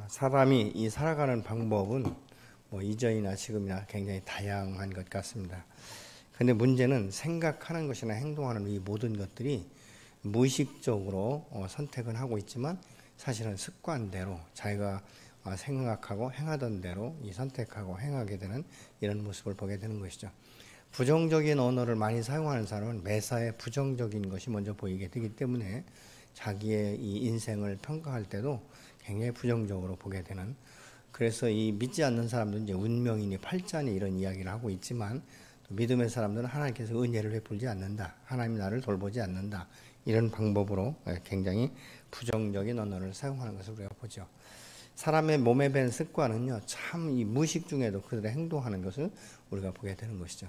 사람이 이 살아가는 방법은 뭐 이전이나 지금이나 굉장히 다양한 것 같습니다. 근데 문제는 생각하는 것이나 행동하는 이 모든 것들이 무의식적으로 선택은 하고 있지만 사실은 습관대로 자기가 생각하고 행하던 대로 이 선택하고 행하게 되는 이런 모습을 보게 되는 것이죠. 부정적인 언어를 많이 사용하는 사람은 매사에 부정적인 것이 먼저 보이게 되기 때문에 자기의 이 인생을 평가할 때도 굉장히 부정적으로 보게 되는, 그래서 이 믿지 않는 사람들은 이제 운명이니 팔자니 이런 이야기를 하고 있지만 또 믿음의 사람들은 하나님께서 은혜를 베풀지 않는다, 하나님이 나를 돌보지 않는다, 이런 방법으로 굉장히 부정적인 언어를 사용하는 것을 우리가 보죠. 사람의 몸에 밴 습관은요, 참 이 무의식 중에도 그들의 행동하는 것을 우리가 보게 되는 것이죠.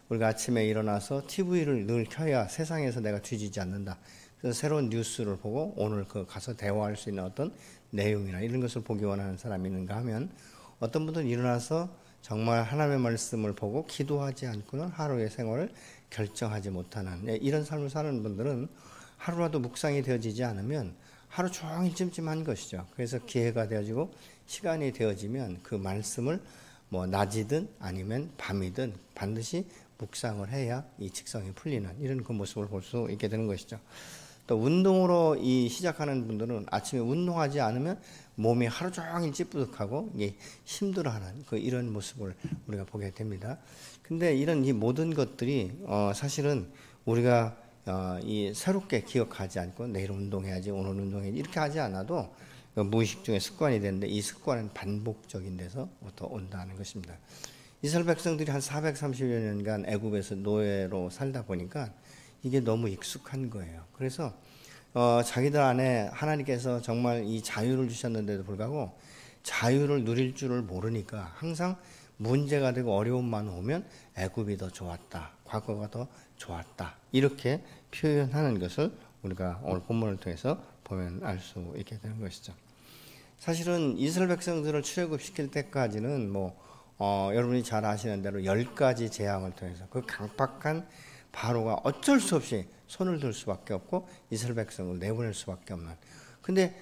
우리가 아침에 일어나서 TV를 늘 켜야 세상에서 내가 뒤지지 않는다. 그래서 새로운 뉴스를 보고 오늘 가서 대화할 수 있는 어떤 내용이나 이런 것을 보기 원하는 사람이 있는가 하면, 어떤 분들은 일어나서 정말 하나님의 말씀을 보고 기도하지 않고는 하루의 생활을 결정하지 못하는 이런 삶을 사는 분들은 하루라도 묵상이 되어지지 않으면 하루 종일 찜찜한 것이죠. 그래서 기회가 되어지고 시간이 되어지면 그 말씀을 뭐 낮이든 아니면 밤이든 반드시 묵상을 해야 이 직성이 풀리는 이런 그 모습을 볼 수 있게 되는 것이죠. 또 운동으로 시작하는 분들은 아침에 운동하지 않으면 몸이 하루 종일 찌뿌듯하고 힘들어하는 이런 모습을 우리가 보게 됩니다. 근데 이런 이 모든 것들이 사실은 우리가 이 새롭게 기억하지 않고 내일 운동해야지, 오늘 운동해야지 이렇게 하지 않아도 무의식 중에 습관이 되는데, 이 습관은 반복적인 데서부터 온다는 것입니다. 이스라엘 백성들이 한 430여 년간 애굽에서 노예로 살다 보니까 이게 너무 익숙한 거예요. 그래서 자기들 안에 하나님께서 정말 이 자유를 주셨는데도 불구하고 자유를 누릴 줄을 모르니까 항상 문제가 되고 어려움만 오면 애굽이 더 좋았다, 과거가 더 좋았다, 이렇게 표현하는 것을 우리가 오늘 본문을 통해서 보면 알 수 있게 되는 것이죠. 사실은 이스라엘 백성들을 출애굽시킬 때까지는 여러분이 잘 아시는 대로 10가지 재앙을 통해서 그 강팍한 바로가 어쩔 수 없이 손을 들 수밖에 없고 이스라엘 백성을 내보낼 수밖에 없는, 근데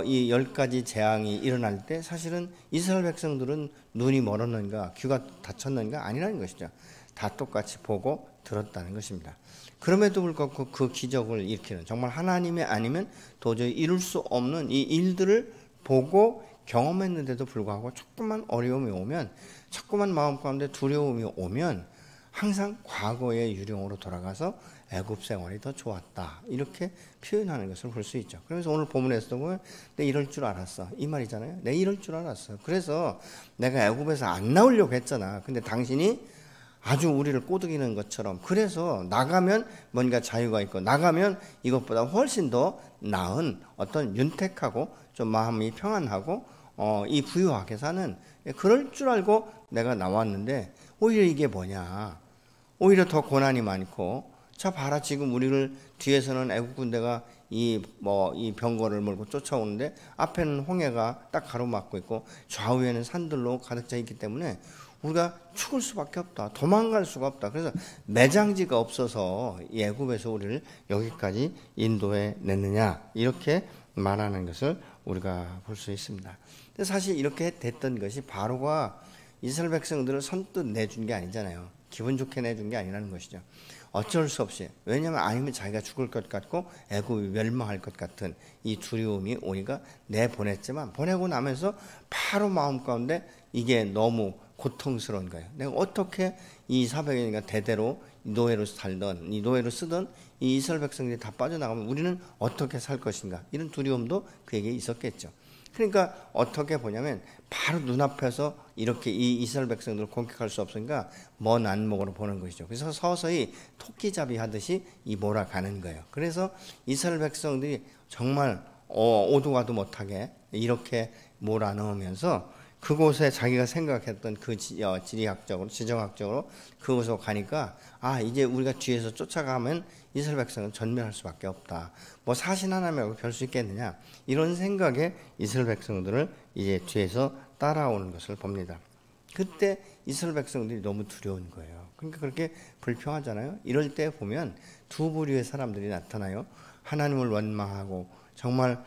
이 10가지 재앙이 일어날 때 사실은 이스라엘 백성들은 눈이 멀었는가 귀가 닫혔는가 아니라는 것이죠. 다 똑같이 보고 들었다는 것입니다. 그럼에도 불구하고 그 기적을 일으키는, 정말 하나님이 아니면 도저히 이룰 수 없는 이 일들을 보고 경험했는데도 불구하고 조금만 어려움이 오면, 조금만 마음 가운데 두려움이 오면 항상 과거의 유령으로 돌아가서 애굽 생활이 더 좋았다, 이렇게 표현하는 것을 볼 수 있죠. 그래서 오늘 본문에서도 보면 내 이럴 줄 알았어, 이 말이잖아요. 내 이럴 줄 알았어. 그래서 내가 애굽에서 안 나오려고 했잖아. 근데 당신이 아주 우리를 꼬드기는 것처럼, 그래서 나가면 뭔가 자유가 있고 나가면 이것보다 훨씬 더 나은 어떤 윤택하고 좀 마음이 평안하고 이 부유하게 사는, 그럴 줄 알고 내가 나왔는데 오히려 이게 뭐냐, 오히려 더 고난이 많고, 자 봐라, 지금 우리를 뒤에서는 애국 군대가 이 병거를 몰고 쫓아오는데 앞에는 홍해가 딱 가로막고 있고 좌우에는 산들로 가득 차 있기 때문에 우리가 죽을 수밖에 없다, 도망갈 수가 없다. 그래서 매장지가 없어서 이 애굽에서 우리를 여기까지 인도해 냈느냐, 이렇게 말하는 것을 우리가 볼 수 있습니다. 근데 사실 이렇게 됐던 것이 바로가 이스라엘 백성들을 선뜻 내준 게 아니잖아요. 기분 좋게 내준 게 아니라는 것이죠. 어쩔 수 없이, 왜냐하면 아니면 자기가 죽을 것 같고 애굽이 멸망할 것 같은 이 두려움이 오니까 내보냈지만, 보내고 나면서 바로 마음 가운데 이게 너무 고통스러운 거예요. 내가 어떻게 이 400년간 대대로 노예로 살던, 이 노예로 쓰던 이 이스라엘 백성들이 다 빠져나가면 우리는 어떻게 살 것인가, 이런 두려움도 그에게 있었겠죠. 그러니까 어떻게 보냐면 바로 눈앞에서 이렇게 이 이스라엘 백성들을 공격할 수 없으니까 먼 안목으로 보는 것이죠. 그래서 서서히 토끼잡이 하듯이 몰아가는 거예요. 그래서 이스라엘 백성들이 정말 오도 가도 못하게 이렇게 몰아넣으면서 그곳에 자기가 생각했던 그 지리학적으로, 지정학적으로 그곳으로 가니까, 이제 우리가 뒤에서 쫓아가면 이스라엘 백성은 전멸할 수밖에 없다. 사신 하나님하고 별 수 있겠느냐, 이런 생각에 이스라엘 백성들을 이제 뒤에서 따라오는 것을 봅니다. 그때 이스라엘 백성들이 너무 두려운 거예요. 그러니까 그렇게 불평하잖아요. 이럴 때 보면 두 부류의 사람들이 나타나요. 하나님을 원망하고 정말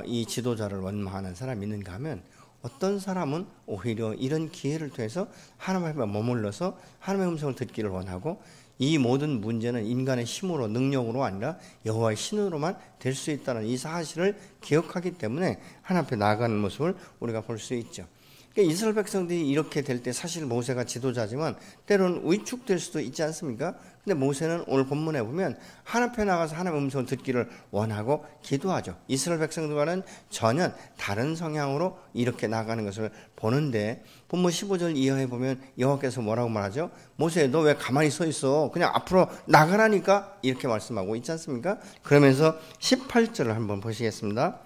이 지도자를 원망하는 사람이 있는가 하면 어떤 사람은 오히려 이런 기회를 통해서 하나님 앞에 머물러서 하나님의 음성을 듣기를 원하고 이 모든 문제는 인간의 힘으로 능력으로 아니라 여호와의 신으로만 될 수 있다는 이 사실을 기억하기 때문에 하나님 앞에 나아가는 모습을 우리가 볼 수 있죠. 그러니까 이스라엘 백성들이 이렇게 될 때 사실 모세가 지도자지만 때로는 위축될 수도 있지 않습니까? 근데 모세는 오늘 본문에 보면 하나님 앞에 나가서 하나님의 음성을 듣기를 원하고 기도하죠. 이스라엘 백성들과는 전혀 다른 성향으로 이렇게 나가는 것을 보는데 본문 15절 이하에 보면 여호와께서 뭐라고 말하죠? 모세, 너 왜 가만히 서 있어? 그냥 앞으로 나가라니까 이렇게 말씀하고 있지 않습니까? 그러면서 18절을 한번 보시겠습니다.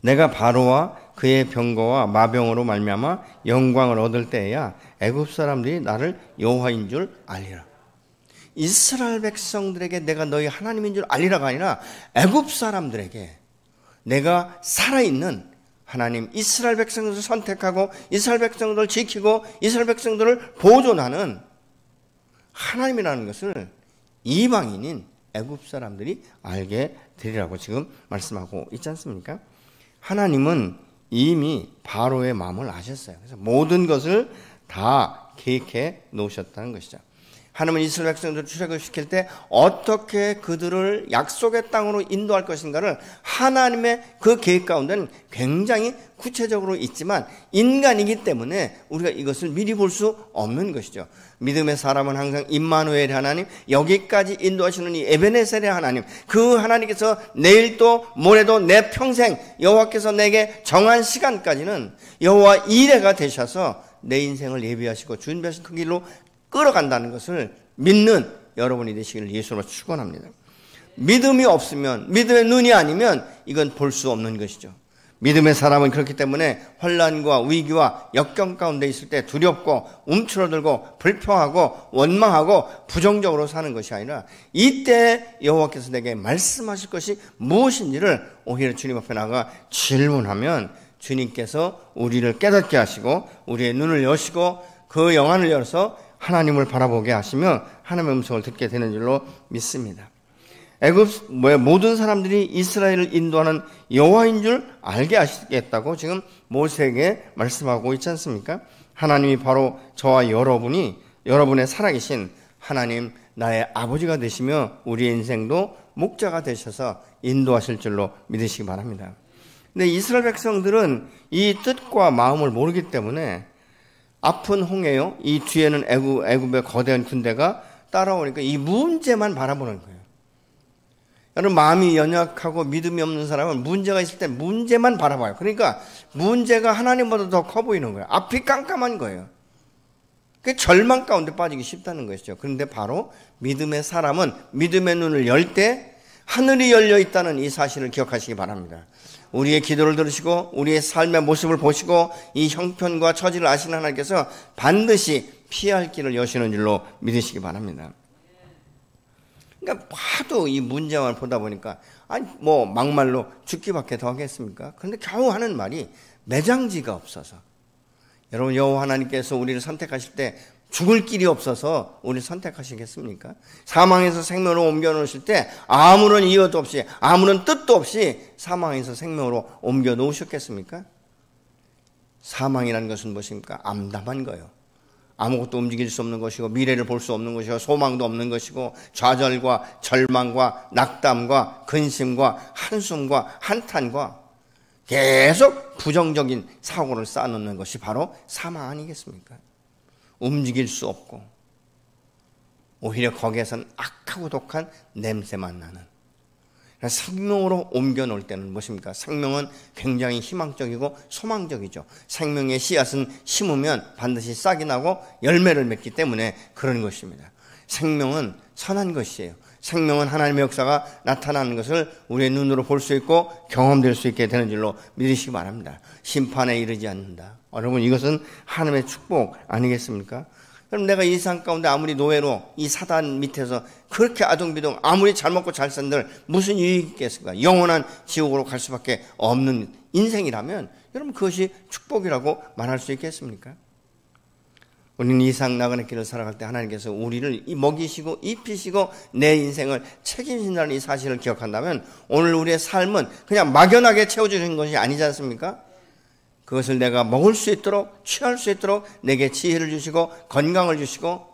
내가 바로와 그의 병거와 마병으로 말미암아 영광을 얻을 때에야 애굽 사람들이 나를 여호와인 줄 알리라. 이스라엘 백성들에게 내가 너희 하나님인 줄 알리라가 아니라 애굽 사람들에게 내가 살아있는 하나님, 이스라엘 백성들을 선택하고 이스라엘 백성들을 지키고 이스라엘 백성들을 보존하는 하나님이라는 것을 이방인인 애굽 사람들이 알게 되리라고 지금 말씀하고 있지 않습니까? 하나님은 이미 바로의 마음을 아셨어요. 그래서 모든 것을 다 계획해 놓으셨다는 것이죠. 하나님은 이스라엘 백성들을 출애굽시킬 때 어떻게 그들을 약속의 땅으로 인도할 것인가를 하나님의 그 계획 가운데는 굉장히 구체적으로 있지만 인간이기 때문에 우리가 이것을 미리 볼 수 없는 것이죠. 믿음의 사람은 항상 임마누엘의 하나님, 여기까지 인도하시는 이 에베네셀의 하나님, 그 하나님께서 내일도 모레도 내 평생 여호와께서 내게 정한 시간까지는 여호와 이레가 되셔서 내 인생을 예비하시고 준비하신 그 길로 끌어간다는 것을 믿는 여러분이 되시기를 예수로 축원합니다. 믿음이 없으면, 믿음의 눈이 아니면 이건 볼 수 없는 것이죠. 믿음의 사람은 그렇기 때문에 환난과 위기와 역경 가운데 있을 때 두렵고 움츠러들고 불평하고 원망하고 부정적으로 사는 것이 아니라 이때 여호와께서 내게 말씀하실 것이 무엇인지를 오히려 주님 앞에 나가 질문하면 주님께서 우리를 깨닫게 하시고 우리의 눈을 여시고 그 영안을 열어서 하나님을 바라보게 하시며 하나님의 음성을 듣게 되는 줄로 믿습니다. 애굽 모든 사람들이 이스라엘을 인도하는 여호와인 줄 알게 하시겠다고 지금 모세에게 말씀하고 있지 않습니까? 하나님이 바로 저와 여러분의 살아계신 하나님, 나의 아버지가 되시며 우리의 인생도 목자가 되셔서 인도하실 줄로 믿으시기 바랍니다. 근데 이스라엘 백성들은 이 뜻과 마음을 모르기 때문에 아픈 홍해요, 이 뒤에는 애굽의 거대한 군대가 따라오니까 이 문제만 바라보는 거예요. 여러분, 마음이 연약하고 믿음이 없는 사람은 문제가 있을 때 문제만 바라봐요. 그러니까 문제가 하나님보다 더 커 보이는 거예요. 앞이 깜깜한 거예요. 그 절망 가운데 빠지기 쉽다는 것이죠. 그런데 바로 믿음의 사람은 믿음의 눈을 열 때 하늘이 열려 있다는 이 사실을 기억하시기 바랍니다. 우리의 기도를 들으시고 우리의 삶의 모습을 보시고 이 형편과 처지를 아시는 하나님께서 반드시 피할 길을 여시는 줄로 믿으시기 바랍니다. 그러니까 봐도 이 문제만 보다 보니까 아니 뭐 막말로 죽기밖에 더 하겠습니까? 그런데 겨우 하는 말이 매장지가 없어서. 여러분, 여호와 하나님께서 우리를 선택하실 때 죽을 길이 없어서 우리를 선택하시겠습니까? 사망에서 생명으로 옮겨 놓으실 때 아무런 이유도 없이 아무런 뜻도 없이 사망에서 생명으로 옮겨 놓으셨겠습니까? 사망이라는 것은 무엇입니까? 암담한 거예요. 아무것도 움직일 수 없는 것이고 미래를 볼 수 없는 것이고 소망도 없는 것이고 좌절과 절망과 낙담과 근심과 한숨과 한탄과 계속 부정적인 사고를 쌓아놓는 것이 바로 사망 아니겠습니까? 움직일 수 없고 오히려 거기에서는 악하고 독한 냄새만 나는, 생명으로 옮겨 놓을 때는 무엇입니까? 생명은 굉장히 희망적이고 소망적이죠. 생명의 씨앗은 심으면 반드시 싹이 나고 열매를 맺기 때문에 그런 것입니다. 생명은 선한 것이에요. 생명은 하나님의 역사가 나타나는 것을 우리의 눈으로 볼 수 있고 경험될 수 있게 되는 줄로 믿으시기 바랍니다. 심판에 이르지 않는다. 여러분, 이것은 하나님의 축복 아니겠습니까? 그럼 내가 이 세상 가운데 아무리 노예로 이 사단 밑에서 그렇게 아동비동 아무리 잘 먹고 잘 산들 무슨 유익이 있겠습니까? 영원한 지옥으로 갈 수밖에 없는 인생이라면 여러분 그것이 축복이라고 말할 수 있겠습니까? 우리는 이 세상 나그네 길을 살아갈 때 하나님께서 우리를 먹이시고 입히시고 내 인생을 책임진다는 이 사실을 기억한다면 오늘 우리의 삶은 그냥 막연하게 채워주는 것이 아니지 않습니까? 그것을 내가 먹을 수 있도록 취할 수 있도록 내게 지혜를 주시고 건강을 주시고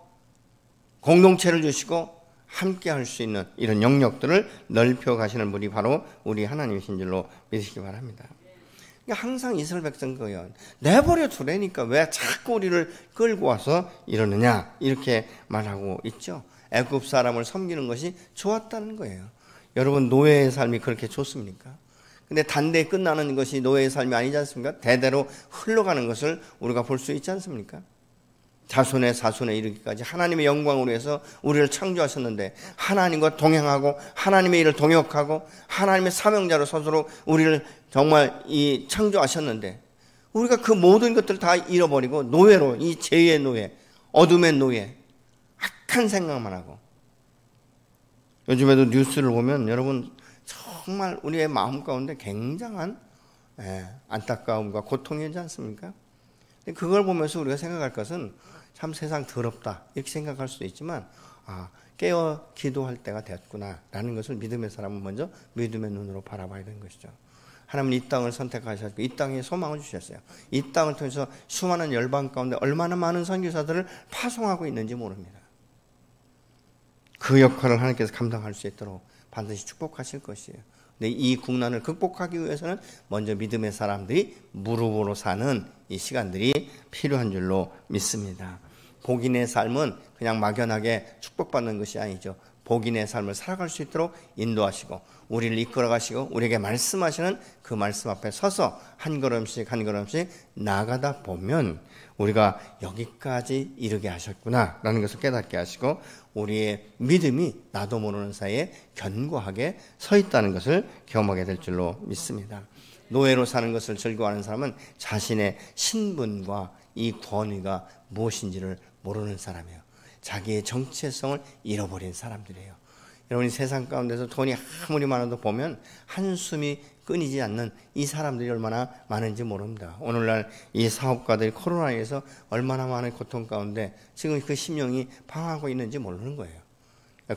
공동체를 주시고 함께 할 수 있는 이런 영역들을 넓혀 가시는 분이 바로 우리 하나님이신 줄로 믿으시기 바랍니다. 항상 이스라엘 백성 거예요. 내버려 두라니까 왜 자꾸 우리를 끌고 와서 이러느냐 이렇게 말하고 있죠. 애굽 사람을 섬기는 것이 좋았다는 거예요. 여러분 노예의 삶이 그렇게 좋습니까? 근데 단대에 끝나는 것이 노예의 삶이 아니지 않습니까? 대대로 흘러가는 것을 우리가 볼 수 있지 않습니까? 자손의 사손에 이르기까지 하나님의 영광으로 해서 우리를 창조하셨는데 하나님과 동행하고 하나님의 일을 동역하고 하나님의 사명자로 서도록 우리를 정말 이 창조하셨는데 우리가 그 모든 것들을 다 잃어버리고 노예로 이 죄의 노예, 어둠의 노예, 악한 생각만 하고 요즘에도 뉴스를 보면 여러분 정말 우리의 마음 가운데 굉장한 안타까움과 고통이지 않습니까? 그걸 보면서 우리가 생각할 것은 참 세상 더럽다 이렇게 생각할 수도 있지만 깨어 기도할 때가 됐구나라는 것을 믿음의 사람은 먼저 믿음의 눈으로 바라봐야 되는 것이죠. 하나님은 이 땅을 선택하셨고 이 땅에 소망을 주셨어요. 이 땅을 통해서 수많은 열방 가운데 얼마나 많은 선교사들을 파송하고 있는지 모릅니다. 그 역할을 하나님께서 감당할 수 있도록 반드시 축복하실 것이에요. 근데 이 국난을 극복하기 위해서는 먼저 믿음의 사람들이 무릎으로 사는 이 시간들이 필요한 줄로 믿습니다. 복인의 삶은 그냥 막연하게 축복받는 것이 아니죠. 복인의 삶을 살아갈 수 있도록 인도하시고 우리를 이끌어 가시고 우리에게 말씀하시는 그 말씀 앞에 서서 한 걸음씩 한 걸음씩 나아가다 보면 우리가 여기까지 이르게 하셨구나 라는 것을 깨닫게 하시고 우리의 믿음이 나도 모르는 사이에 견고하게 서 있다는 것을 경험하게 될 줄로 믿습니다. 노예로 사는 것을 즐거워하는 사람은 자신의 신분과 이 권위가 무엇인지를 모르는 사람이에요. 자기의 정체성을 잃어버린 사람들이에요. 여러분이 세상 가운데서 돈이 아무리 많아도 보면 한숨이 끊이지 않는 이 사람들이 얼마나 많은지 모릅니다. 오늘날 이 사업가들이 코로나에서 얼마나 많은 고통 가운데 지금 그 심령이 방황하고 있는지 모르는 거예요.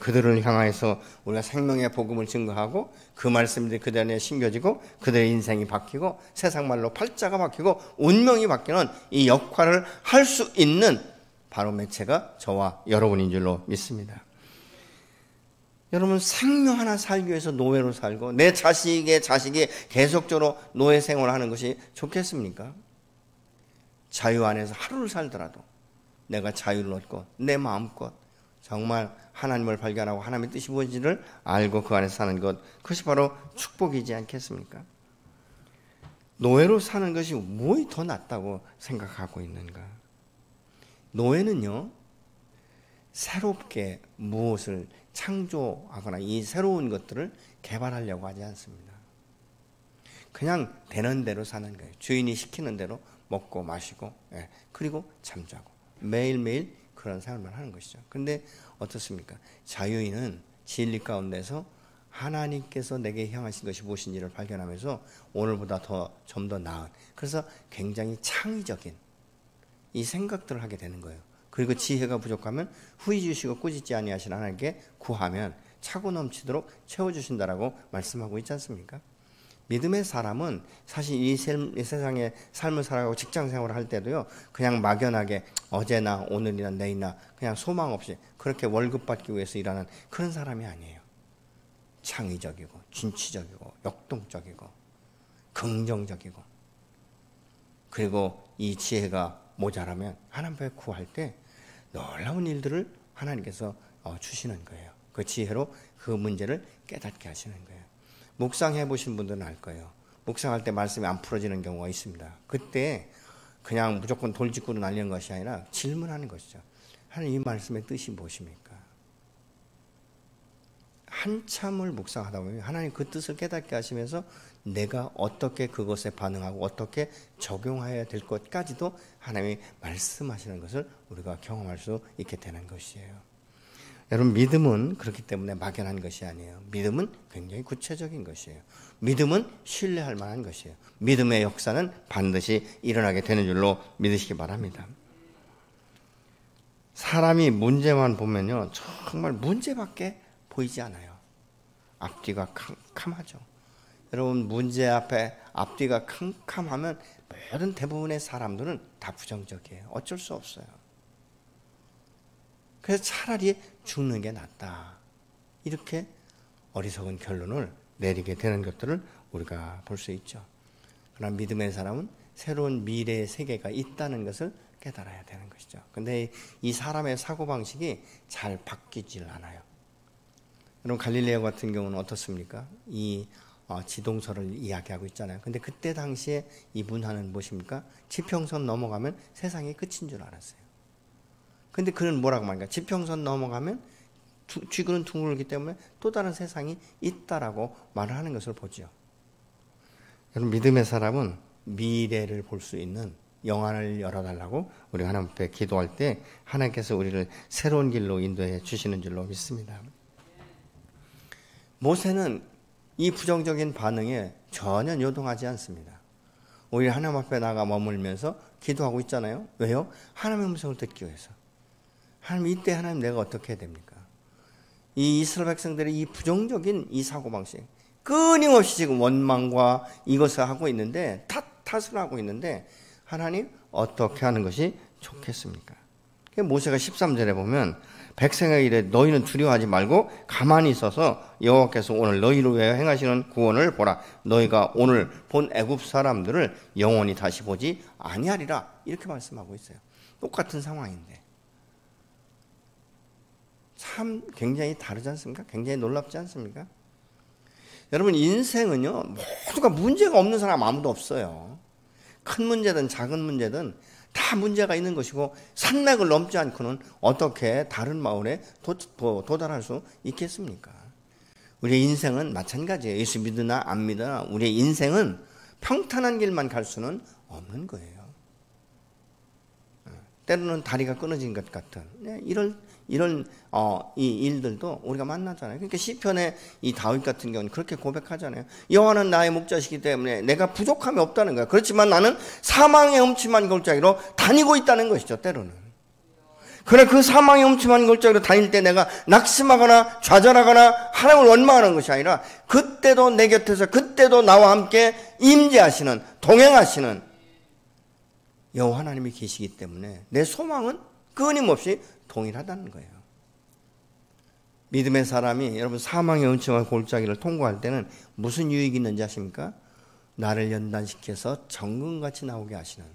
그들을 향해서 우리가 생명의 복음을 증거하고 그 말씀들이 그들 안에 심겨지고 그들의 인생이 바뀌고 세상 말로 팔자가 바뀌고 운명이 바뀌는 이 역할을 할 수 있는 바로 매체가 저와 여러분인 줄로 믿습니다. 여러분 생명 하나 살기 위해서 노예로 살고 내 자식이 계속적으로 노예 생활을 하는 것이 좋겠습니까? 자유 안에서 하루를 살더라도 내가 자유를 얻고 내 마음껏 정말 하나님을 발견하고 하나님의 뜻이 무엇인지를 알고 그 안에서 사는 것, 그것이 바로 축복이지 않겠습니까? 노예로 사는 것이 무엇이 더 낫다고 생각하고 있는가? 노예는요, 새롭게 무엇을 창조하거나 이 새로운 것들을 개발하려고 하지 않습니다. 그냥 되는 대로 사는 거예요. 주인이 시키는 대로 먹고 마시고 그리고 잠자고 매일매일 그런 삶을 하는 것이죠. 그런데 어떻습니까? 자유인은 진리 가운데서 하나님께서 내게 향하신 것이 무엇인지를 발견하면서 오늘보다 좀 더 나은, 그래서 굉장히 창의적인 이 생각들을 하게 되는 거예요. 그리고 지혜가 부족하면 후히 주시고 꾸짖지 아니하시는 하나님께 구하면 차고 넘치도록 채워주신다라고 말씀하고 있지 않습니까? 믿음의 사람은 사실 이 세상의 삶을 살아가고 직장 생활을 할 때도요, 그냥 막연하게 어제나 오늘이나 내일이나 그냥 소망 없이 그렇게 월급 받기 위해서 일하는 그런 사람이 아니에요. 창의적이고 진취적이고 역동적이고 긍정적이고, 그리고 이 지혜가 모자라면 하나님 앞에 구할 때 놀라운 일들을 하나님께서 주시는 거예요. 그 지혜로 그 문제를 깨닫게 하시는 거예요. 묵상해 보신 분들은 알 거예요. 묵상할 때 말씀이 안 풀어지는 경우가 있습니다. 그때 그냥 무조건 돌직구로 날리는 것이 아니라 질문하는 것이죠. 하나님, 이 말씀의 뜻이 무엇입니까? 한참을 묵상하다 보면 하나님 그 뜻을 깨닫게 하시면서 내가 어떻게 그것에 반응하고 어떻게 적용해야 될 것까지도 하나님이 말씀하시는 것을 우리가 경험할 수 있게 되는 것이에요. 여러분, 믿음은 그렇기 때문에 막연한 것이 아니에요. 믿음은 굉장히 구체적인 것이에요. 믿음은 신뢰할 만한 것이에요. 믿음의 역사는 반드시 일어나게 되는 줄로 믿으시기 바랍니다. 사람이 문제만 보면요, 정말 문제밖에 보이지 않아요. 앞뒤가 캄캄하죠. 여러분, 문제 앞에 앞뒤가 캄캄하면 모든 대부분의 사람들은 다 부정적이에요. 어쩔 수 없어요. 그래서 차라리 죽는 게 낫다. 이렇게 어리석은 결론을 내리게 되는 것들을 우리가 볼 수 있죠. 그러나 믿음의 사람은 새로운 미래의 세계가 있다는 것을 깨달아야 되는 것이죠. 근데 이 사람의 사고방식이 잘 바뀌질 않아요. 여러분, 갈릴레오 같은 경우는 어떻습니까? 이 지동설을 이야기하고 있잖아요. 근데 그때 당시에 이 문화는 무엇입니까? 지평선 넘어가면 세상이 끝인 줄 알았어요. 근데 그는 뭐라고 말합니까? 지평선 넘어가면 쥐구는 둥글기 때문에 또 다른 세상이 있다라고 말을 하는 것을 보죠. 여러분, 믿음의 사람은 미래를 볼 수 있는 영안을 열어달라고 우리 하나님 앞에 기도할 때 하나님께서 우리를 새로운 길로 인도해 주시는 줄로 믿습니다. 모세는 이 부정적인 반응에 전혀 요동하지 않습니다. 오히려 하나님 앞에 나가 머물면서 기도하고 있잖아요. 왜요? 하나님의 음성을 듣기 위해서. 하나님, 이때 하나님 내가 어떻게 해야 됩니까? 이 이스라엘 백성들의 이 부정적인 이 사고방식, 끊임없이 지금 원망과 이것을 하고 있는데, 탓을 하고 있는데, 하나님 어떻게 하는 것이 좋겠습니까? 모세가 13절에 보면 백성에게 이르되 너희는 두려워하지 말고 가만히 있어서 여호와께서 오늘 너희를 위하여 행하시는 구원을 보라. 너희가 오늘 본 애굽 사람들을 영원히 다시 보지 아니하리라. 이렇게 말씀하고 있어요. 똑같은 상황인데 참 굉장히 다르지 않습니까? 굉장히 놀랍지 않습니까? 여러분, 인생은요, 모두가 문제가 없는 사람 아무도 없어요. 큰 문제든 작은 문제든 다 문제가 있는 것이고, 산맥을 넘지 않고는 어떻게 다른 마을에 도달할 수 있겠습니까? 우리의 인생은 마찬가지예요. 예수 믿으나 안 믿으나 우리의 인생은 평탄한 길만 갈 수는 없는 거예요. 때로는 다리가 끊어진 것 같은 이런 이 일들도 우리가 만나잖아요. 그러니까 시편의 이 다윗 같은 경우는 그렇게 고백하잖아요. 여호와는 나의 목자시기 때문에 내가 부족함이 없다는 거예요. 그렇지만 나는 사망의 음침한 골짜기로 다니고 있다는 것이죠. 때로는. 그러나 그 사망의 음침한 골짜기로 다닐 때 내가 낙심하거나 좌절하거나 하나님을 원망하는 것이 아니라 그때도 내 곁에서 그때도 나와 함께 임재하시는, 동행하시는 여호와 하나님이 계시기 때문에 내 소망은 끊임없이 동일하다는 거예요. 믿음의 사람이 여러분 사망의 음침한 골짜기를 통과할 때는 무슨 유익이 있는지 아십니까? 나를 연단시켜서 정금같이 나오게 하시는,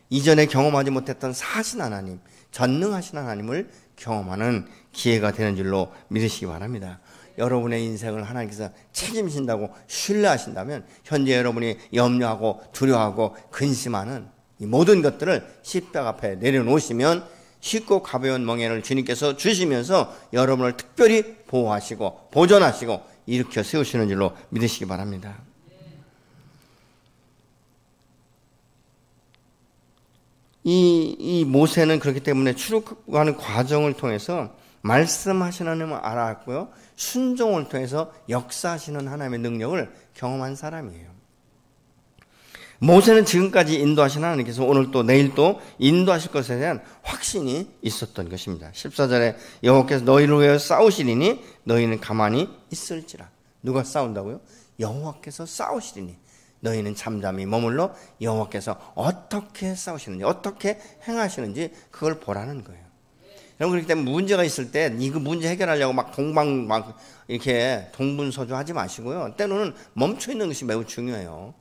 이전에 경험하지 못했던 사신 하나님, 전능하신 하나님을 경험하는 기회가 되는 줄로 믿으시기 바랍니다. 여러분의 인생을 하나님께서 책임진다고 신뢰하신다면 현재 여러분이 염려하고 두려워하고 근심하는 이 모든 것들을 십자가 앞에 내려놓으시면 쉽고 가벼운 멍에를 주님께서 주시면서 여러분을 특별히 보호하시고 보존하시고 일으켜 세우시는 줄로 믿으시기 바랍니다. 이 모세는 그렇기 때문에 출애굽하는 과정을 통해서 말씀하시는 하나님을 알았고요, 순종을 통해서 역사하시는 하나님의 능력을 경험한 사람이에요. 모세는 지금까지 인도하신 하나님께서 오늘 또 내일 또 인도하실 것에 대한 확신이 있었던 것입니다. 14절에 여호와께서 너희를 위하여 싸우시리니 너희는 가만히 있을지라. 누가 싸운다고요? 여호와께서 싸우시리니 너희는 잠잠히 머물러 여호와께서 어떻게 싸우시는지 어떻게 행하시는지 그걸 보라는 거예요. 여러분, 그렇기 때문에 문제가 있을 때 이거 문제 해결하려고 막 이렇게 동분서주하지 마시고요. 때로는 멈춰 있는 것이 매우 중요해요.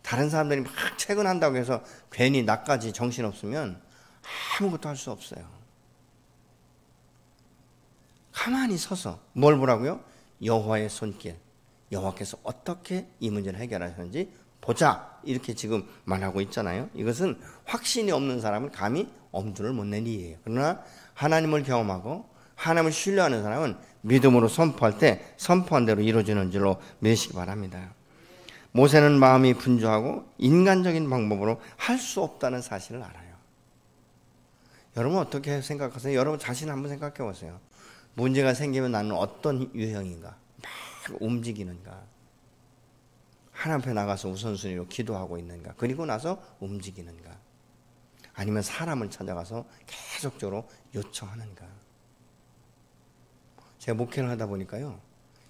다른 사람들이 막 퇴근한다고 해서 괜히 나까지 정신없으면 아무것도 할 수 없어요. 가만히 서서 뭘 보라고요? 여호와의 손길, 여호와께서 어떻게 이 문제를 해결하셨는지 보자, 이렇게 지금 말하고 있잖아요. 이것은 확신이 없는 사람은 감히 엄두를 못 낸 일이에요. 그러나 하나님을 경험하고 하나님을 신뢰하는 사람은 믿음으로 선포할 때 선포한 대로 이루어지는 줄로 믿으시기 바랍니다. 모세는 마음이 분주하고 인간적인 방법으로 할 수 없다는 사실을 알아요. 여러분 어떻게 생각하세요? 여러분 자신 한번 생각해 보세요. 문제가 생기면 나는 어떤 유형인가? 막 움직이는가? 하나님 앞에 나가서 우선순위로 기도하고 있는가? 그리고 나서 움직이는가? 아니면 사람을 찾아가서 계속적으로 요청하는가? 제가 목회를 하다 보니까요,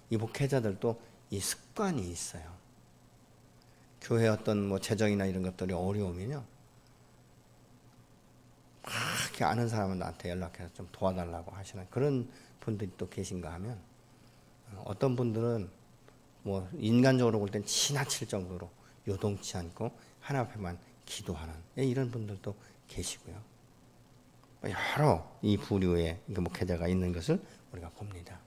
이 목회자들도 이 습관이 있어요. 교회 어떤 뭐 재정이나 이런 것들이 어려우면요, 막 이렇게 아는 사람은 나한테 연락해서 좀 도와달라고 하시는 그런 분들이 또 계신가 하면, 어떤 분들은 뭐 인간적으로 볼 땐 지나칠 정도로 요동치 않고 하나 앞에만 기도하는 이런 분들도 계시고요. 여러 이 부류의 목회자가 있는 것을 우리가 봅니다.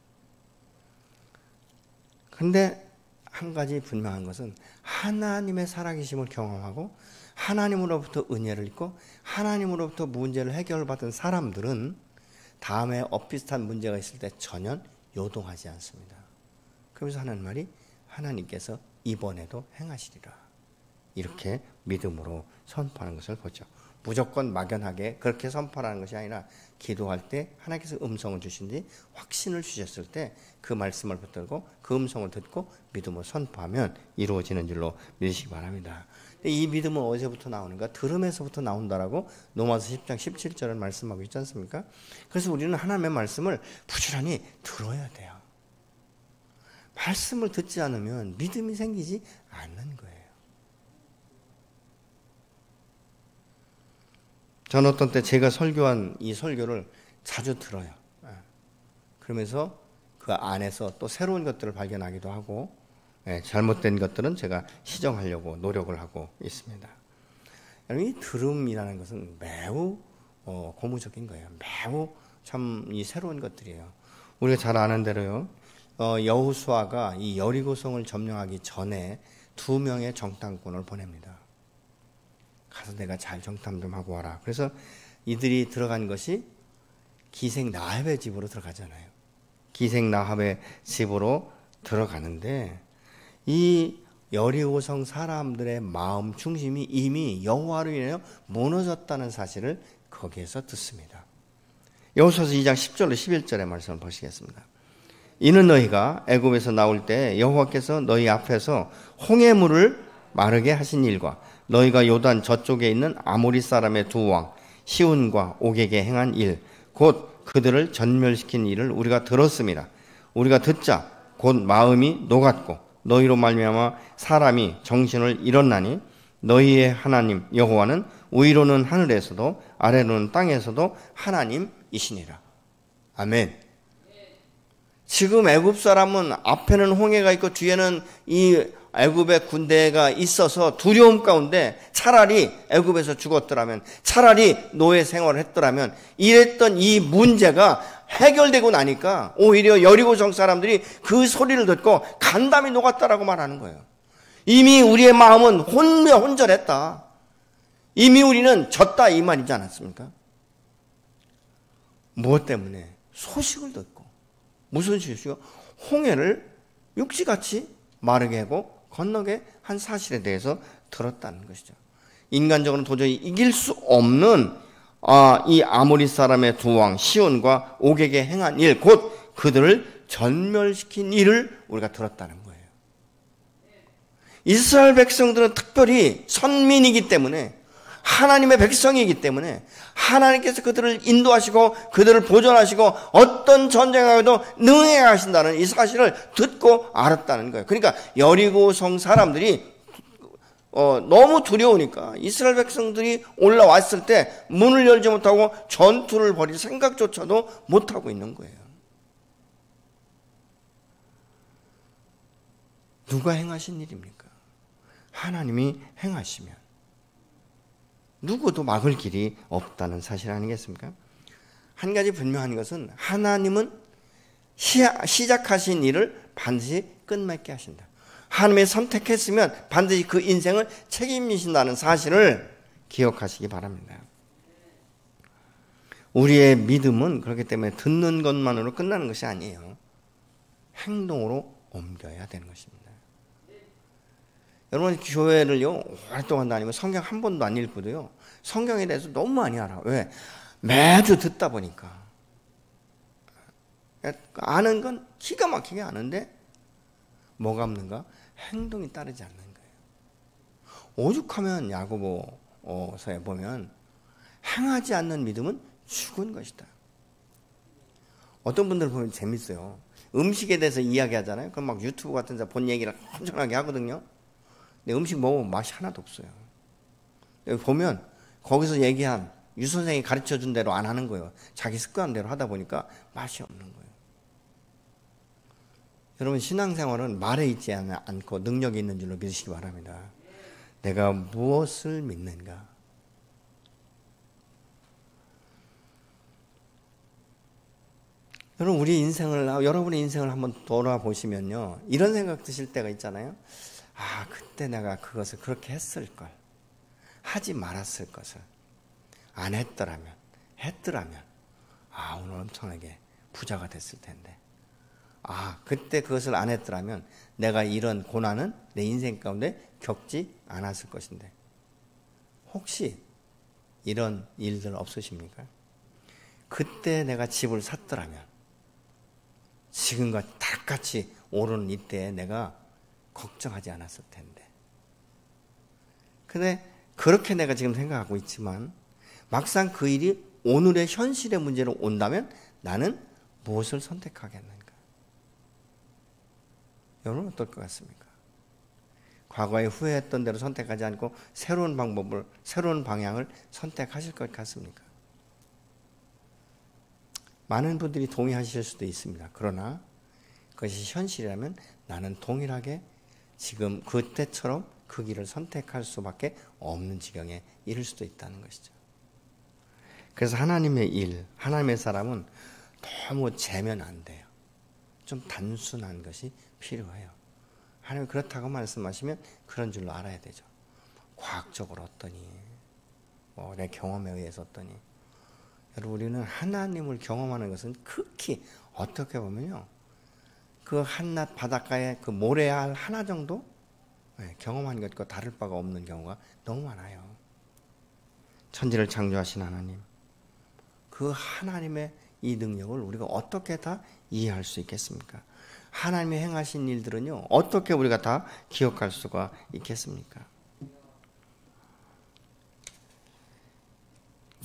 근데 한 가지 분명한 것은 하나님의 살아계심을 경험하고 하나님으로부터 은혜를 입고 하나님으로부터 문제를 해결받은 사람들은 다음에 엇비슷한 문제가 있을 때 전혀 요동하지 않습니다. 그러면서 하는 말이 하나님께서 이번에도 행하시리라. 이렇게 믿음으로 선포하는 것을 보죠. 무조건 막연하게 그렇게 선포하는 것이 아니라 기도할 때 하나님께서 음성을 주신 뒤 확신을 주셨을 때 그 말씀을 붙들고 그 음성을 듣고 믿음으로 선포하면 이루어지는 줄로 믿으시기 바랍니다. 이 믿음은 어디서부터 나오는가? 들음에서부터 나온다라고 로마서 10장 17절을 말씀하고 있지 않습니까? 그래서 우리는 하나님의 말씀을 부지런히 들어야 돼요. 말씀을 듣지 않으면 믿음이 생기지 않는 거예요. 저는 어떤 때 제가 설교한 이 설교를 자주 들어요. 그러면서 그 안에서 또 새로운 것들을 발견하기도 하고, 잘못된 것들은 제가 시정하려고 노력을 하고 있습니다. 이 들음이라는 것은 매우 고무적인 거예요. 매우 참 이 새로운 것들이에요. 우리가 잘 아는 대로요, 여호수아가 이 여리고성을 점령하기 전에 2명의 정탐꾼을 보냅니다. 가서 내가 잘 정탐 좀 하고 와라. 그래서 이들이 들어간 것이 기생 라합의 집으로 들어가잖아요. 기생 라합의 집으로 들어가는데 이 여리고성 사람들의 마음 중심이 이미 여호와로 인하여 무너졌다는 사실을 거기에서 듣습니다. 여호수아서 2장 10절로 11절의 말씀을 보시겠습니다. 이는 너희가 애굽에서 나올 때 여호와께서 너희 앞에서 홍해물을 마르게 하신 일과 너희가 요단 저쪽에 있는 아모리 사람의 2왕 시온과 옥에게 행한 일, 곧 그들을 전멸시킨 일을 우리가 들었습니다. 우리가 듣자 곧 마음이 녹았고 너희로 말미암아 사람이 정신을 잃었나니 너희의 하나님 여호와는 위로는 하늘에서도 아래로는 땅에서도 하나님이시니라. 아멘. 지금 애굽 사람은 앞에는 홍해가 있고 뒤에는 이 애굽의 군대가 있어서 두려움 가운데 차라리 애굽에서 죽었더라면, 차라리 노예 생활을 했더라면, 이랬던 이 문제가 해결되고 나니까 오히려 여리고성 사람들이 그 소리를 듣고 간담이 녹았다라고 말하는 거예요. 이미 우리의 마음은 혼절했다. 이미 우리는 졌다 이 말이지 않았습니까? 무엇 때문에? 소식을 듣고. 무슨 소식이요? 홍해를 육지같이 마르게 하고 건너게 한 사실에 대해서 들었다는 것이죠. 인간적으로는 도저히 이길 수 없는 이 아모리 사람의 2왕 시온과 옥에게 행한 일, 곧 그들을 전멸시킨 일을 우리가 들었다는 거예요. 이스라엘 백성들은 특별히 선민이기 때문에, 하나님의 백성이기 때문에 하나님께서 그들을 인도하시고 그들을 보존하시고 어떤 전쟁에도 능해하신다는 이 사실을 듣고 알았다는 거예요. 그러니까 여리고성 사람들이 너무 두려우니까 이스라엘 백성들이 올라왔을 때 문을 열지 못하고 전투를 벌일 생각조차도 못하고 있는 거예요. 누가 행하신 일입니까? 하나님이 행하시면 누구도 막을 길이 없다는 사실 아니겠습니까? 한 가지 분명한 것은 하나님은 시작하신 일을 반드시 끝맺게 하신다. 하나님이 선택했으면 반드시 그 인생을 책임지신다는 사실을 기억하시기 바랍니다. 우리의 믿음은 그렇기 때문에 듣는 것만으로 끝나는 것이 아니에요. 행동으로 옮겨야 되는 것입니다. 여러분, 교회를요 오랫동안 다니면 성경 한 번도 안 읽고도요 성경에 대해서 너무 많이 알아. 왜? 매주 듣다 보니까 아는 건 기가 막히게 아는데 뭐가 없는가? 행동이 따르지 않는 거예요. 오죽하면 야고보서에 보면 행하지 않는 믿음은 죽은 것이다. 어떤 분들 보면 재밌어요. 음식에 대해서 이야기하잖아요. 그럼 막 유튜브 같은 데 본 얘기를 엄청나게 하거든요. 근데 음식 먹으면 맛이 하나도 없어요. 여기 보면 거기서 얘기한 유 선생이 가르쳐준 대로 안 하는 거예요. 자기 습관대로 하다 보니까 맛이 없는 거예요. 여러분, 신앙생활은 말에 있지 않고 능력이 있는 줄로 믿으시기 바랍니다. 내가 무엇을 믿는가? 여러분, 여러분의 인생을 한번 돌아보시면요, 이런 생각 드실 때가 있잖아요. 아, 그때 내가 그것을 그렇게 했을걸. 하지 말았을 것을. 안 했더라면, 아, 오늘 엄청나게 부자가 됐을 텐데. 아, 그때 그것을 안 했더라면 내가 이런 고난은 내 인생 가운데 겪지 않았을 것인데. 혹시 이런 일들 없으십니까? 그때 내가 집을 샀더라면 지금과 닭같이 오르는 이때에 내가 걱정하지 않았을 텐데. 근데 그렇게 내가 지금 생각하고 있지만 막상 그 일이 오늘의 현실의 문제로 온다면 나는 무엇을 선택하겠는가? 여러분 어떨 것 같습니까? 과거에 후회했던 대로 선택하지 않고 새로운 방법을, 새로운 방향을 선택하실 것 같습니까? 많은 분들이 동의하실 수도 있습니다. 그러나 그것이 현실이라면 나는 동일하게 지금 그때처럼 그 길을 선택할 수밖에 없는 지경에 이를 수도 있다는 것이죠. 그래서 하나님의 일, 하나님의 사람은 너무 재면 안 돼요. 좀 단순한 것이 필요해요. 하나님 그렇다고 말씀하시면 그런 줄로 알아야 되죠. 과학적으로 어떠니, 내 경험에 의해서 어떠니. 여러분, 우리는 하나님을 경험하는 것은 극히 어떻게 보면요, 그 한낮 바닷가에 그 모래알 하나 정도 경험한 것과 다를 바가 없는 경우가 너무 많아요. 천지를 창조하신 하나님, 그 하나님의 이 능력을 우리가 어떻게 다 이해할 수 있겠습니까? 하나님이 행하신 일들은요, 어떻게 우리가 다 기억할 수가 있겠습니까?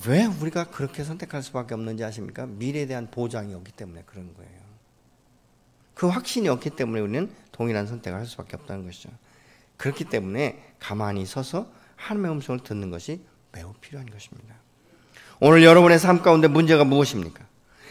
왜 우리가 그렇게 선택할 수밖에 없는지 아십니까? 미래에 대한 보장이 없기 때문에 그런 거예요. 그 확신이 없기 때문에 우리는 동일한 선택을 할 수밖에 없다는 것이죠. 그렇기 때문에 가만히 서서 하나님의 음성을 듣는 것이 매우 필요한 것입니다. 오늘 여러분의 삶 가운데 문제가 무엇입니까?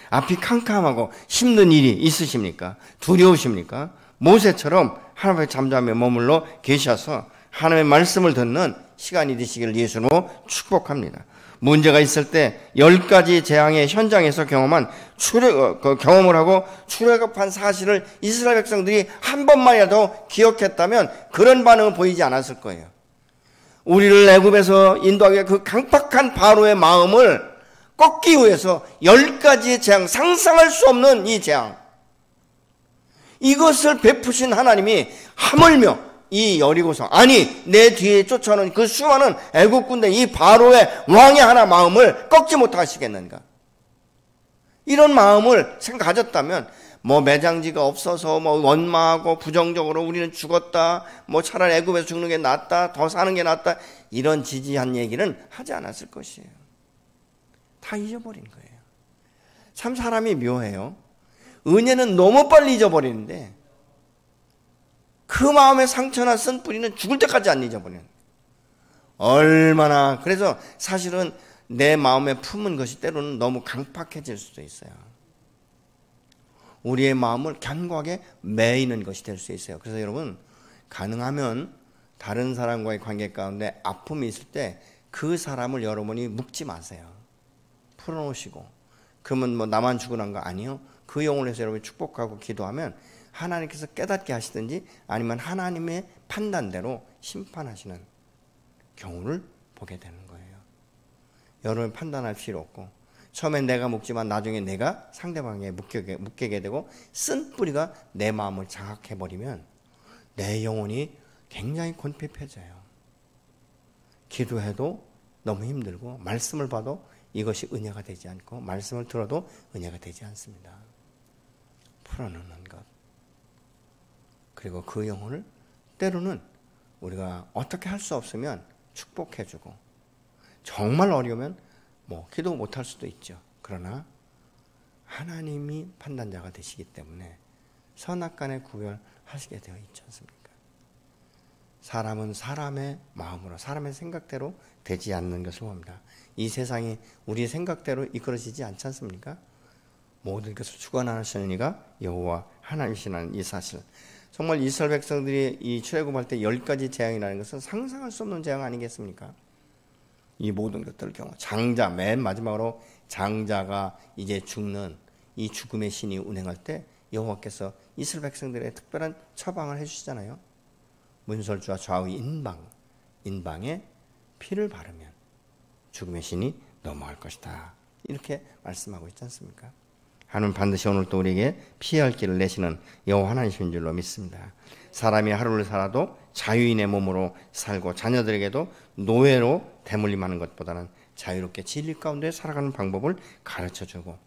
앞이 캄캄하고 힘든 일이 있으십니까? 두려우십니까? 모세처럼 하나님의 잠잠에 머물러 계셔서 하나님의 말씀을 듣는 시간이 되시기를 예수로 축복합니다. 문제가 있을 때 10가지 재앙의 현장에서 경험을 하고 출애굽한 사실을 이스라엘 백성들이 한 번만이라도 기억했다면 그런 반응은 보이지 않았을 거예요. 우리를 애굽에서 인도하기 위해 그 강팍한 바로의 마음을 꺾기 위해서 10가지의 재앙, 상상할 수 없는 이 재앙, 이것을 베푸신 하나님이 하물며 이 여리고성, 아니 내 뒤에 쫓아오는 그 수많은 애국 군대, 이 바로의 왕의 하나 마음을 꺾지 못하시겠는가? 이런 마음을 가졌다면 매장지가 없어서 원망하고 부정적으로 우리는 죽었다, 차라리 애굽에서 죽는 게 낫다, 더 사는 게 낫다, 이런 지지한 얘기는 하지 않았을 것이에요. 다 잊어버린 거예요. 참 사람이 묘해요. 은혜는 너무 빨리 잊어버리는데 그 마음의 상처나 쓴 뿌리는 죽을 때까지 안 잊어버려요. 얼마나. 그래서 사실은 내 마음에 품은 것이 때로는 너무 강팍해질 수도 있어요. 우리의 마음을 견고하게 매이는 것이 될 수 있어요. 그래서 여러분, 가능하면 다른 사람과의 관계 가운데 아픔이 있을 때 그 사람을 여러분이 묵지 마세요. 풀어놓으시고. 그러면 나만 죽으란 거 아니요. 그 영혼을 해서 여러분이 축복하고 기도하면 하나님께서 깨닫게 하시든지 아니면 하나님의 판단대로 심판하시는 경우를 보게 되는 거예요. 여러분 판단할 필요 없고, 처음엔 내가 묵지만 나중에 내가 상대방에게 묶이게 되고 쓴 뿌리가 내 마음을 장악해버리면 내 영혼이 굉장히 곤핍해져요. 기도해도 너무 힘들고, 말씀을 봐도 이것이 은혜가 되지 않고, 말씀을 들어도 은혜가 되지 않습니다. 풀어놓는 것, 그리고 그 영혼을 때로는 우리가 어떻게 할 수 없으면 축복해주고, 정말 어려우면 기도 못할 수도 있죠. 그러나 하나님이 판단자가 되시기 때문에 선악간에 구별하시게 되어 있지 않습니까? 사람은 사람의 마음으로, 사람의 생각대로 되지 않는 것을 봅니다. 이 세상이 우리의 생각대로 이끌어지지 않지 않습니까? 모든 것을 주관하시는 이가 여호와 하나님이시라는 이 사실. 정말 이스라엘 백성들이 이 출애굽할 때 10가지 재앙이라는 것은 상상할 수 없는 재앙 아니겠습니까? 이 모든 것들을 경우 장자, 맨 마지막으로 장자가 이제 죽는 이 죽음의 신이 운행할 때 여호와께서 이스라엘 백성들의 특별한 처방을 해주시잖아요. 문설주와 좌우 인방에 피를 바르면 죽음의 신이 넘어갈 것이다. 이렇게 말씀하고 있지 않습니까? 하나님은 반드시 오늘 또 우리에게 피할 길을 내시는 여호와 하나님이신 줄로 믿습니다. 사람이 하루를 살아도 자유인의 몸으로 살고 자녀들에게도 노예로 대물림하는 것보다는 자유롭게 진리 가운데 살아가는 방법을 가르쳐주고,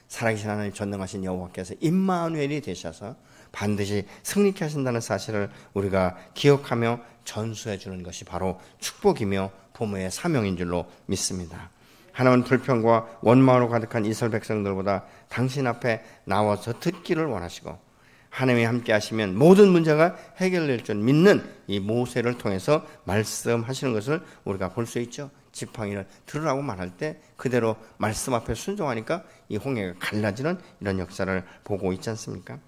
살아계신 하나님 전능하신 여호와께서 임마누엘이 되셔서 반드시 승리케 하신다는 사실을 우리가 기억하며 전수해 주는 것이 바로 축복이며 부모의 사명인 줄로 믿습니다. 하나님은 불평과 원망으로 가득한 이스라엘 백성들보다 당신 앞에 나와서 듣기를 원하시고, 하나님이 함께 하시면 모든 문제가 해결될 줄 믿는 이 모세를 통해서 말씀하시는 것을 우리가 볼 수 있죠. 지팡이를 들으라고 말할 때 그대로 말씀 앞에 순종하니까 이 홍해가 갈라지는 이런 역사를 보고 있지 않습니까?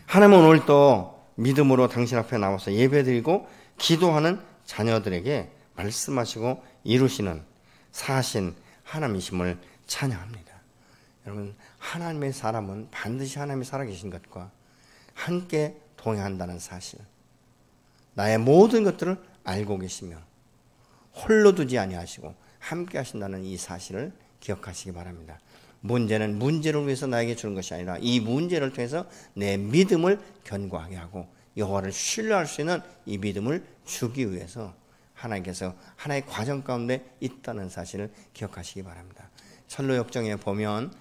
하나님은 오늘 또 믿음으로 당신 앞에 나와서 예배드리고 기도하는 자녀들에게 말씀하시고 이루시는 사신 하나님이심을 찬양합니다. 여러분, 하나님의 사람은 반드시 하나님이 살아계신 것과 함께 동행한다는 사실, 나의 모든 것들을 알고 계시며 홀로 두지 아니하시고 함께 하신다는 이 사실을 기억하시기 바랍니다. 문제는 문제를 위해서 나에게 주는 것이 아니라 이 문제를 통해서 내 믿음을 견고하게 하고 여호와를 신뢰할 수 있는 이 믿음을 주기 위해서 하나님께서 하나의 과정 가운데 있다는 사실을 기억하시기 바랍니다. 철로역정에 보면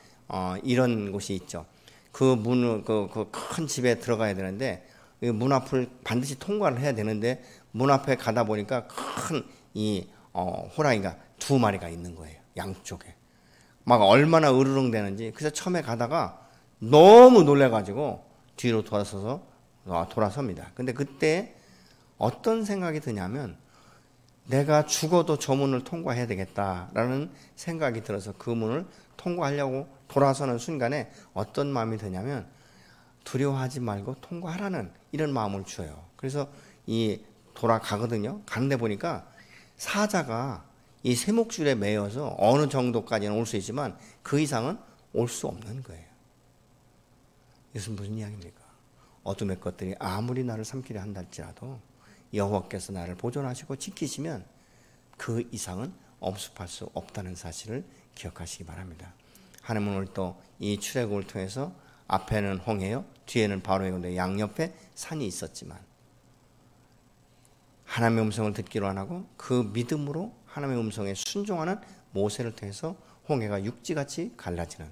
이런 곳이 있죠. 그 큰 집에 들어가야 되는데 문 앞을 반드시 통과를 해야 되는데 문 앞에 가다 보니까 큰 이 호랑이가 2마리가 있는 거예요. 양쪽에. 막 얼마나 으르렁대는지. 그래서 처음에 가다가 너무 놀래가지고 뒤로 돌아섭니다. 근데 그때 어떤 생각이 드냐면 내가 죽어도 저 문을 통과해야 되겠다라는 생각이 들어서 그 문을 통과하려고 돌아서는 순간에 어떤 마음이 드냐면 두려워하지 말고 통과하라는 이런 마음을 줘요. 그래서 돌아가거든요. 가는데 보니까 사자가 이 쇠목줄에 매여서 어느 정도까지는 올 수 있지만 그 이상은 올 수 없는 거예요. 이것은 무슨 이야기입니까? 어둠의 것들이 아무리 나를 삼키려 한다 할지라도 여호와께서 나를 보존하시고 지키시면 그 이상은 엄습할 수 없다는 사실을 기억하시기 바랍니다. 하나님은 오늘 또 이 출애굽을 통해서 앞에는 홍해요, 뒤에는 바로의 건데 양옆에 산이 있었지만 하나님의 음성을 듣기로 안 하고 그 믿음으로 하나님의 음성에 순종하는 모세를 통해서 홍해가 육지같이 갈라지는,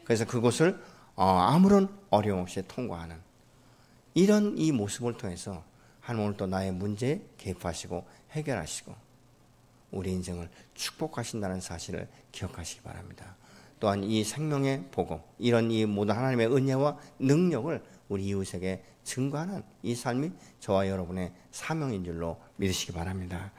그래서 그곳을 아무런 어려움 없이 통과하는 이런 이 모습을 통해서 하나님 오늘 또 나의 문제에 개입하시고 해결하시고 우리 인생을 축복하신다는 사실을 기억하시기 바랍니다. 또한 이 생명의 복음, 이런 이 모든 하나님의 은혜와 능력을 우리 이웃에게 증거하는 이 삶이 저와 여러분의 사명인 줄로 믿으시기 바랍니다.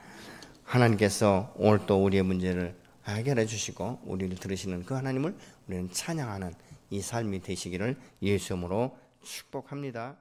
하나님께서 오늘 또 우리의 문제를 해결해 주시고 우리를 들으시는 그 하나님을 우리는 찬양하는 이 삶이 되시기를 예수 이름으로 축복합니다.